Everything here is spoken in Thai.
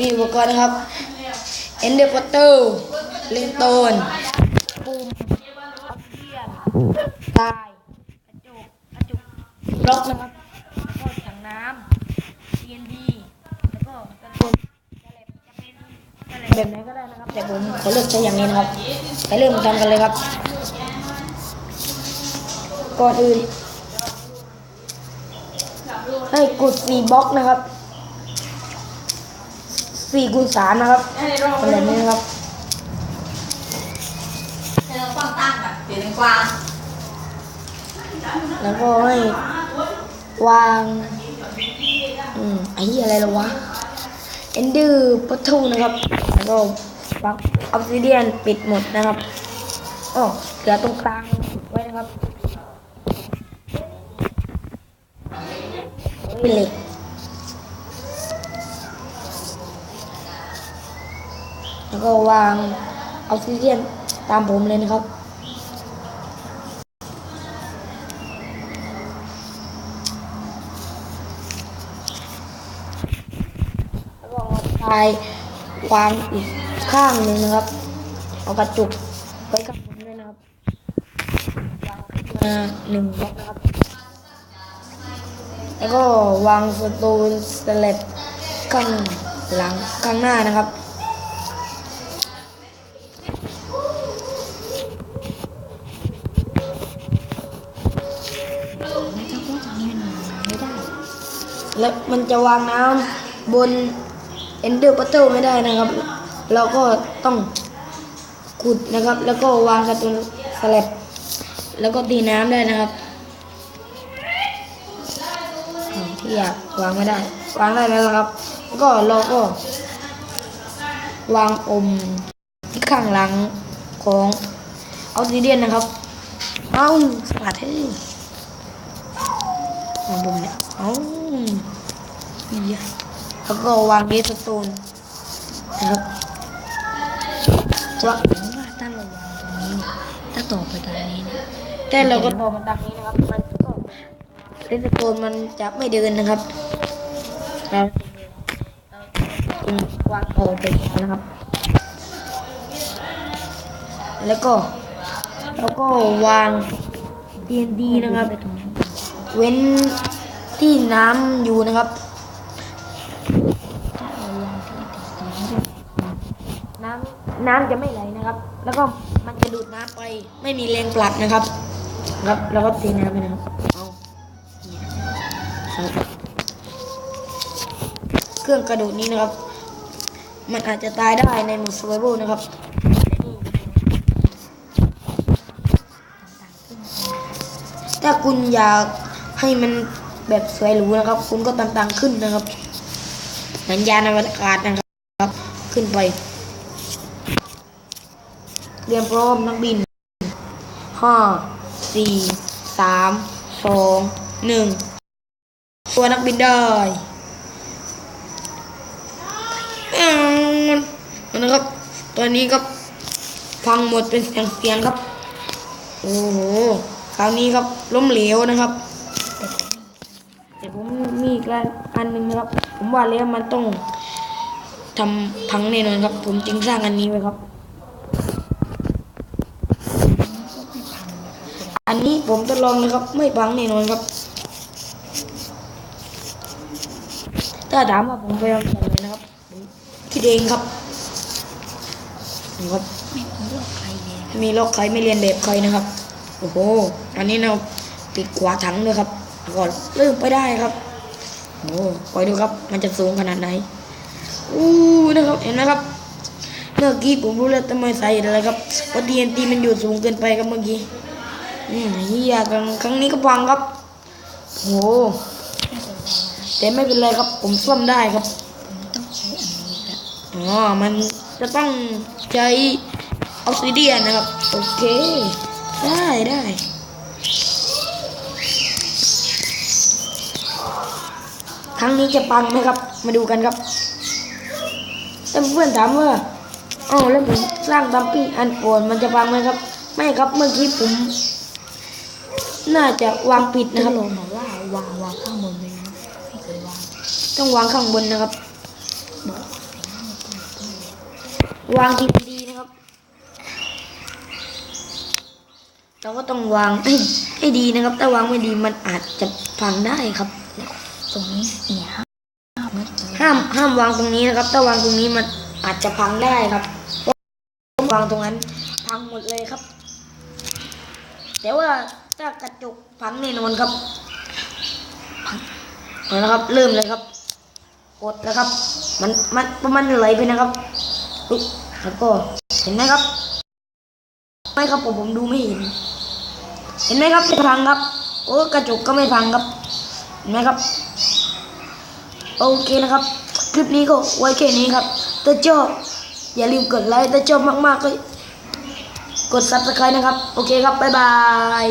มีอุปกรณ์นะครับเอนเดอร์พอตเตอร์เลนโตนปุ่มออกซิเดียนทรายกระจุกบล็อกนะครับแล้วก็ถังน้ำ TNT แล้วก็กระสุนจะเป็นแบบไหนก็ได้นะครับแต่ผมขอเลือกใช้อย่างนี้นะครับไปเริ่มทำกันเลยครับก่อนอื่นให้กด4บล็อกนะครับ4 คูณ 3นะครับแบบนี้นะครับแล้วก็ให้วางไอ้อะไรหรอวะเอนเดอร์พัตทูนะครับแล้วก็วางออฟซิเดียนปิดหมดนะครับเหลือตรงกลางไว้นะครับเหล็กแล้วก็วางออฟซิเดียนตามผมเลยนะครับแล้วก็เอาทรายวางอีกข้างหนึ่งนะครับเอากระจุกไว้ข้างบนด้วยนะครับวางขึ้นมา1 บล็อกนะครับแล้วก็วางสโตนสแลบข้างหลังข้างหน้านะครับแล้วมันจะวางน้ำบนเอนเดอร์พัตเตอร์ไม่ได้นะครับเราก็ต้องขุดนะครับแล้วก็วางสโตนสแลบแล้วก็ตีน้ำได้นะครับที่อยากวางไม่ได้วางได้แล้วครับก็เราก็วางที่ข้างหลังของออฟซิเดียนนะครับสลัดให้บนเนี่ยแล้วก็วางเบสโตนนะครับว่าถ้าเราวางตรงนี้ถ้าต่อไปตรงนี้เนี่ยแต่เราก็ต่อมาตรงนี้นะครับมันก็เบสโตนมันจะไม่เดินนะครับเราวางโอไปนะครับแล้วก็วาง TNT นะครับเว้นที่น้ำอยู่นะครับน้ำจะไม่ไหลนะครับแล้วก็มันจะดูดน้ำไปไม่มีแรงผลักนะครับแล้วก็ตีน้ำไปนะครับเครื่องกระโดดนี้นะครับมันอาจจะตายได้ในโหมด Survival นะครับถ้าคุณอยากให้มันแบบสวยหรูนะครับคุณก็ต่างๆขึ้นนะครับสัญญาณอวกาศนะครับขึ้นไปเตรียมพร้อมนักบิน5 4 3 2 1ตัวนักบินได้นะครับตอนนี้ก็พังหมดเป็นเสียงครับโอ้โหคราวนี้ครับล้มเหลวนะครับแต่ผมมีอีกอันหนึ่งนะครับผมว่าแล้วมันต้องทำพังแน่นอนครับผมจึงสร้างอันนี้ไว้ครับอันนี้ผมทดลองนะครับไม่พังแน่นอนครับถ้าถามว่าผมไปทำอะไรนะครับคิดเองครับครับมีล็อกใครไม่เรียนแบบใครนะครับโอ้โหอันนี้เราปิดขวาถังเลยครับก่อนเริ่มไปได้ครับโอ้คอยดูครับมันจะสูงขนาดไหนนะครับเห็นไหมครับเมื่อกี้ผมรู้แล้วทำไมใส่อะไรครับเพราะ TNT มันอยู่สูงเกินไปครับเมื่อกี้เฮียครั้งนี้ก็พังครับโอ้แต่ไม่เป็นไรครับผมซ่อมได้ครับมันจะต้องใช้ออฟซิเดียนนะครับโอเคได้ครั้งนี้จะปังไหมครับมาดูกันครับถ้าเพื่อนถามว่าแล้วผมสร้างดัมปิ้งอันก่อนมันจะปังไหมครับไม่ครับเมื่อกี้ผมน่าจะวางผิดนะครับผมบอกว่าวางข้างบนเลยนะไม่เคยวางต้องวางข้างบนนะครับ วางทีดีนะครับเราก็ต้องวางให้ดีนะครับถ้าวางไม่ดีมันอาจจะพังได้ครับตรงนี้เนี่ยห้ามวางตรงนี้นะครับถ้าวางตรงนี้มันอาจจะพังได้ครับวางตรงนั้นพังหมดเลยครับแต่ว่าถ้ากระจกพังแน่นอนครับเอาละครับเริ่มเลยครับกดนะครับมันไหลไปนะครับแล้วก็เห็นไหมครับไม่ครับผมดูไม่เห็นเห็นไหมครับไม่พังครับโอ้กระจกก็ไม่พังครับเห็นไหมครับโอเคนะครับคลิปนี้ก็ไว้แค่นี้ครับถ้าชอบอย่าลืมกดไลค์ถ้าชอบมากๆก็กด Subscribe นะครับโอเคครับบ๊ายบาย